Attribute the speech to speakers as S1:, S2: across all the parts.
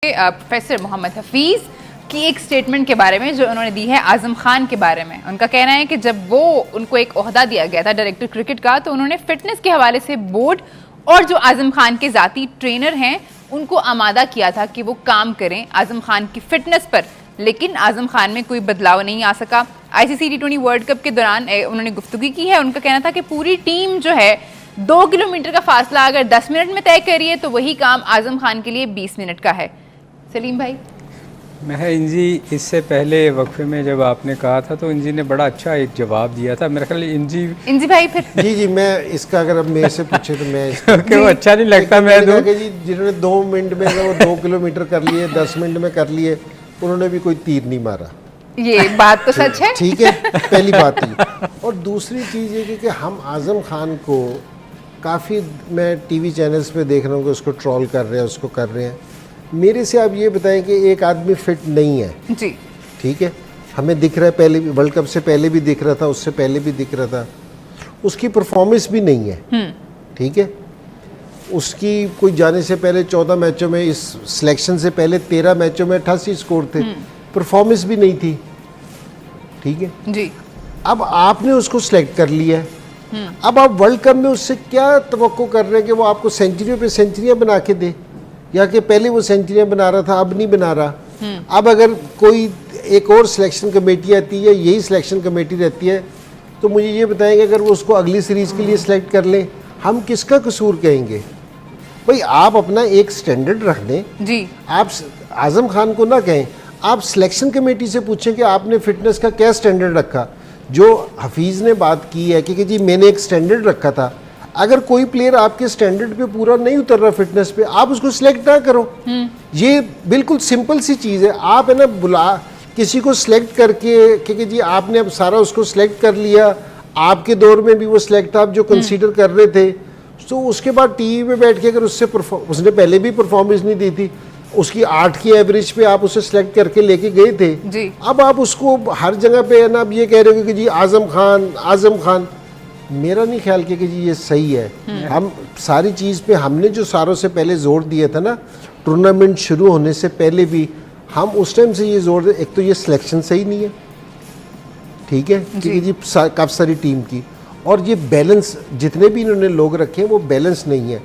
S1: Professor Mohammad Hafeez की एक statement के बारे में जो उन्होंने दी है आज़म खान के बारे में। उनका कहना है कि जब वो उनको एक ओहदा दिया गया था डायरेक्टर क्रिकेट का, तो उन्होंने फिटनेस के हवाले से बोर्ड और जो आज़म खान के ज़ाती ट्रेनर हैं उनको आमादा किया था कि वो काम करें आज़म खान की फिटनेस पर, लेकिन आज़म खान में कोई बदलाव नहीं आ सका। ICC T20 वर्ल्ड कप के दौरान उन्होंने गुफ्तगू की है। उनका कहना था कि पूरी टीम जो है 2 किलोमीटर का फासला अगर 10 मिनट में तय करिए तो वही काम आज़म खान के लिए 20 मिनट का है। सलीम भाई,
S2: मैं इंजी इससे पहले वक्फे में जब आपने कहा था तो इंजी ने बड़ा अच्छा एक जवाब दिया था। मेरा ख्याल इंजी
S1: भाई फिर
S3: जी मैं इसका अगर अब मेरे से पूछे तो मैं
S2: वो अच्छा नहीं लगता। मैं
S3: जी जिन्होंने 2 मिनट में वो 2 किलोमीटर कर लिए, 10 मिनट में कर लिए, उन्होंने भी कोई तीर नहीं मारा।
S1: ये बात तो सच है।
S3: ठीक है, पहली बात ये। और दूसरी चीज़ ये कि हम आज़म खान को काफ़ी, मैं टीवी चैनल्स पे देख रहा हूँ कि उसको ट्रोल कर रहे हैं, उसको कर रहे हैं। मेरे से आप ये बताएं कि एक आदमी फिट नहीं है
S1: जी,
S3: ठीक है, हमें दिख रहा है, पहले भी वर्ल्ड कप से पहले भी दिख रहा था, उससे पहले भी दिख रहा था, उसकी परफॉर्मेंस भी नहीं है ठीक है। उसकी कोई जाने से पहले 14 मैचों में, इस सिलेक्शन से पहले 13 मैचों में 88 स्कोर थे, परफॉर्मेंस भी नहीं थी ठीक है
S1: जी।
S3: अब आपने उसको सिलेक्ट कर लिया है, अब आप वर्ल्ड कप में उससे क्या तवक्को कर रहे हैं कि वो आपको सेंचुरियों पे सेंचुरियां बना के दे, या कि पहले वो सेंचुरियां बना रहा था अब नहीं बना रहा। अब अगर कोई एक और सिलेक्शन कमेटी आती है, यही सिलेक्शन कमेटी रहती है, तो मुझे ये बताएंगे अगर वो उसको अगली सीरीज़ के लिए सिलेक्ट कर लें, हम किसका कसूर कहेंगे? भाई आप अपना एक स्टैंडर्ड रख लें
S1: जी।
S3: आप आज़म खान को ना कहें, आप सिलेक्शन कमेटी से पूछें कि आपने फिटनेस का क्या स्टैंडर्ड रखा। जो हफीज़ ने बात की है कि जी मैंने एक स्टैंडर्ड रखा था, अगर कोई प्लेयर आपके स्टैंडर्ड पे पूरा नहीं उतर रहा फिटनेस पे, आप उसको सिलेक्ट ना करो। ये बिल्कुल सिंपल सी चीज़ है। आप है ना बुला किसी को सिलेक्ट करके कि जी आपने अब सारा उसको सिलेक्ट कर लिया, आपके दौर में भी वो सिलेक्ट था, आप जो कंसीडर कर रहे थे, तो उसके बाद टीवी में बैठ के अगर उसने पहले भी परफॉर्मेंस नहीं दी थी, उसकी 8 की एवरेज पे आप उसे सिलेक्ट करके लेके गए थे
S1: जी।
S3: अब आप उसको हर जगह पे है ना अब ये कह रहे हो कि जी आज़म खान, मेरा नहीं ख्याल कि जी ये सही है। हम सारी चीज़ पे हमने जो सारों से पहले जोर दिया था ना, टूर्नामेंट शुरू होने से पहले भी हम उस टाइम से ये जोर दे, एक तो ये सिलेक्शन सही नहीं है ठीक है क्योंकि जी काफ़ी सारी टीम की, और ये बैलेंस जितने भी इन्होंने लोग रखे हैं वो बैलेंस नहीं है।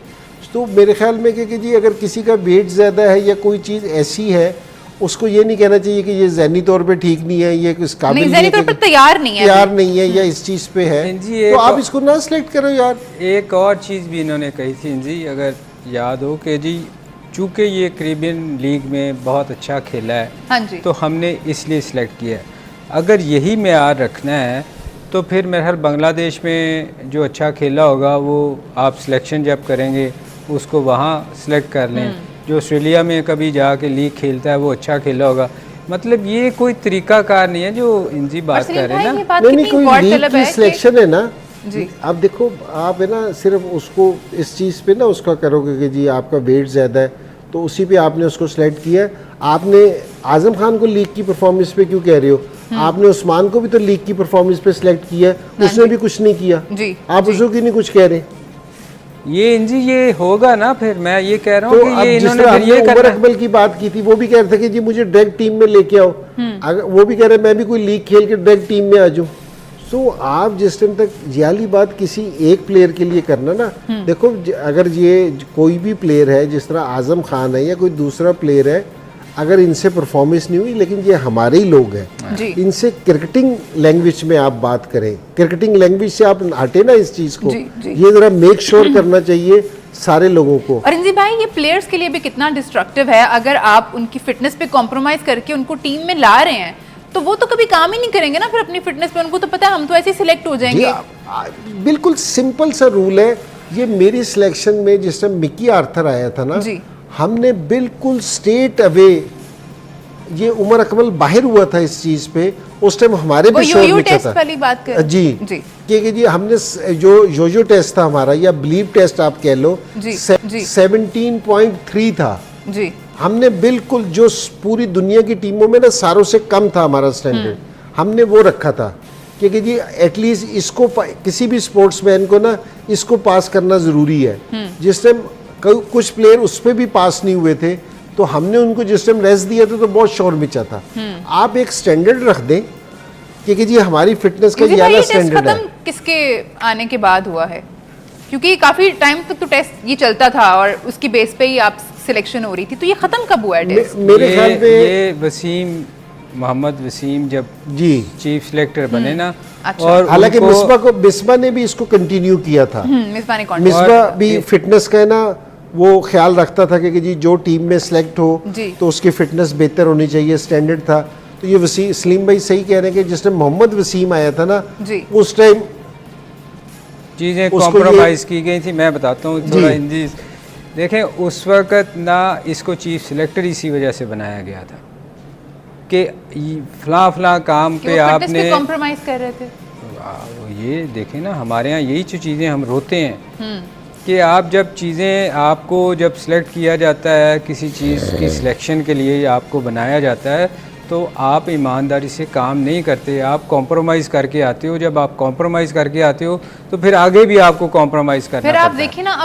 S3: तो मेरे ख्याल में कि जी अगर किसी का वेट ज़्यादा है या कोई चीज़ ऐसी है, उसको ये नहीं कहना चाहिए कि ये ज़हनी तौर पे ठीक नहीं है, ये इस काबिल नहीं है,
S1: तैयार नहीं है
S3: या इस चीज़ पे है,
S2: जी।
S3: तो आप इसको ना सिलेक्ट करो यार।
S2: एक और चीज़ भी इन्होंने कही थी जी, अगर याद हो कि जी चूँकि ये कैरिबियन लीग में बहुत अच्छा खेला है,
S1: हाँ जी,
S2: तो हमने इसलिए सिलेक्ट किया है। अगर यही मेयार रखना है तो फिर मेरे ख्याल बांग्लादेश में जो अच्छा खेला होगा वो आप सिलेक्शन जब करेंगे उसको वहाँ सिलेक्ट कर लें। जो ऑस्ट्रेलिया में कभी जाके लीग खेलता है वो अच्छा खेला होगा। मतलब ये कोई तरीकाकार नहीं है जो इंजी बात कर रहे हैं ना,
S3: नहीं कोई लीग की सिलेक्शन है ना
S1: जी।
S3: आप देखो, आप है ना सिर्फ उसको इस चीज़ पे ना उसका करोगे कि जी आपका वेट ज़्यादा है तो उसी पे आपने उसको सिलेक्ट किया। आपने आज़म खान को लीग की परफॉर्मेंस पे क्यों कह रहे हो? आपने उस्मान को भी तो लीग की परफॉर्मेंस पे सिलेक्ट किया, उसने भी कुछ नहीं किया
S1: जी,
S3: आप उसको क्यों नहीं कुछ कह रहे?
S2: ये इंजी ये होगा ना, फिर मैं ये कह रहा हूँ
S3: तो
S2: कि ये
S3: इन्होंने फिर ये उमर अकमल की बात की थी, वो भी कह रहे थे कि जी मुझे डायरेक्ट टीम में लेके आओ, अगर वो भी कह रहे मैं भी कोई लीग खेल के डायरेक्ट टीम में आ जाऊँ। तो आप जिस टाइम तक जाली बात किसी एक प्लेयर के लिए करना ना, देखो अगर ये कोई भी प्लेयर है, जिस तरह आज़म खान है या कोई दूसरा प्लेयर है, अगर इनसे परफॉर्मेंस नहीं हुई, लेकिन ये हमारे ही लोग हैं, इनसे क्रिकेटिंग लैंग्वेज में आप बात करें, क्रिकेटिंग लैंग्वेज से आप हटे ना इस चीज़ को, ये ज़रा मेक श्योर करना चाहिए सारे लोगों को।
S1: और इंजी भाई ये प्लेयर्स के लिए भी कितना डिस्ट्रक्टिव है, अगर आप उनकी फिटनेस पे कॉम्प्रोमाइज़ करके उनको टीम में ला रहे हैं तो वो तो कभी काम ही नहीं करेंगे ना फिर अपनी फिटनेस पे, उनको तो पता है हम तो ऐसे ही सिलेक्ट हो जाएंगे।
S3: बिल्कुल सिंपल सा रूल है ये। मेरी सिलेक्शन में जिस टाइम मिकी आर्थर आया था ना, हमने बिल्कुल स्ट्रेट अवे, ये उमर अकमल बाहर हुआ था इस चीज पे, उस टाइम हमारे भी शोर निकला था
S1: वाली बात कर
S3: जी कि जी हमने जो योयो टेस्ट था हमारा या बिलीव टेस्ट आप कह लो, 17.3 था
S1: जी।
S3: हमने बिल्कुल जो पूरी दुनिया की टीमों में ना सारों से कम था हमारा स्टैंडर्ड, हमने वो रखा था कि जी एटलीस्ट इसको किसी भी स्पोर्ट्समैन को ना इसको पास करना ज़रूरी है। जिस टाइम कुछ प्लेयर उस पर भी पास नहीं हुए थे, तो हमने उनको जिस टाइम रेस्ट दिया था तो बहुत शोर मचा था। आप एक स्टैंडर्ड रख दें कि जी हमारी फिटनेस का
S1: क्योंकि
S3: ये
S1: भाई
S3: वाला
S1: ये टेस्ट
S3: स्टैंडर्ड है।
S1: खत्म किसके आने के बाद हुआ है? क्योंकि काफी टाइम तक तो टेस्ट ये चलता था और उसकी बेस पे ही आप सिलेक्शन हो रही थी, तो ये खत्म कब हुआ है टेस्ट?
S3: मेरे ख्याल पे
S2: ये वसीम मोहम्मद वसीम जब
S3: जी
S2: चीफ सिलेक्टर बने ना,
S1: अच्छा।
S2: और
S3: हालांकि
S2: उनको-
S3: मिसबा ने भी इसको कंटिन्यू किया था।
S1: मिसबा ने कौन
S3: मिसबा भी फिटनेस का है ना, वो ख्याल रखता था कि जी जो टीम में सिलेक्ट हो
S1: जी।
S3: तो उसकी फिटनेस बेहतर होनी चाहिए, स्टैंडर्ड था। तो ये सलीम भाई सही कह रहे हैं कि जिस टाइम मोहम्मद वसीम आया था ना,
S1: जी।
S3: उस टाइम
S2: चीज़ें
S3: उसको
S2: कॉम्प्रोमाइज़ की गई थी। मैं बताता हूँ थोड़ा
S3: जी।
S2: हिंदी। देखें उस वक़्त ना इसको चीफ सिलेक्टर इसी वजह से बनाया गया था कि फलां काम पे आपने
S1: कॉम्प्रोमाइज कर रहे थे।
S2: ये देखें ना, हमारे यहाँ यही जो चीज़ें हम रोते हैं कि आप जब चीज़ें आपको जब सिलेक्ट किया जाता है किसी चीज़ की सिलेक्शन के लिए आपको बनाया जाता है तो आप ईमानदारी से काम नहीं करते, आप कॉम्प्रोमाइज़ करके आते हो। जब आप कॉम्प्रोमाइज़ करके आते हो तो फिर आगे भी आपको कॉम्प्रोमाइज़ करना
S1: फिर आप
S2: पड़ता है।
S1: देखिए ना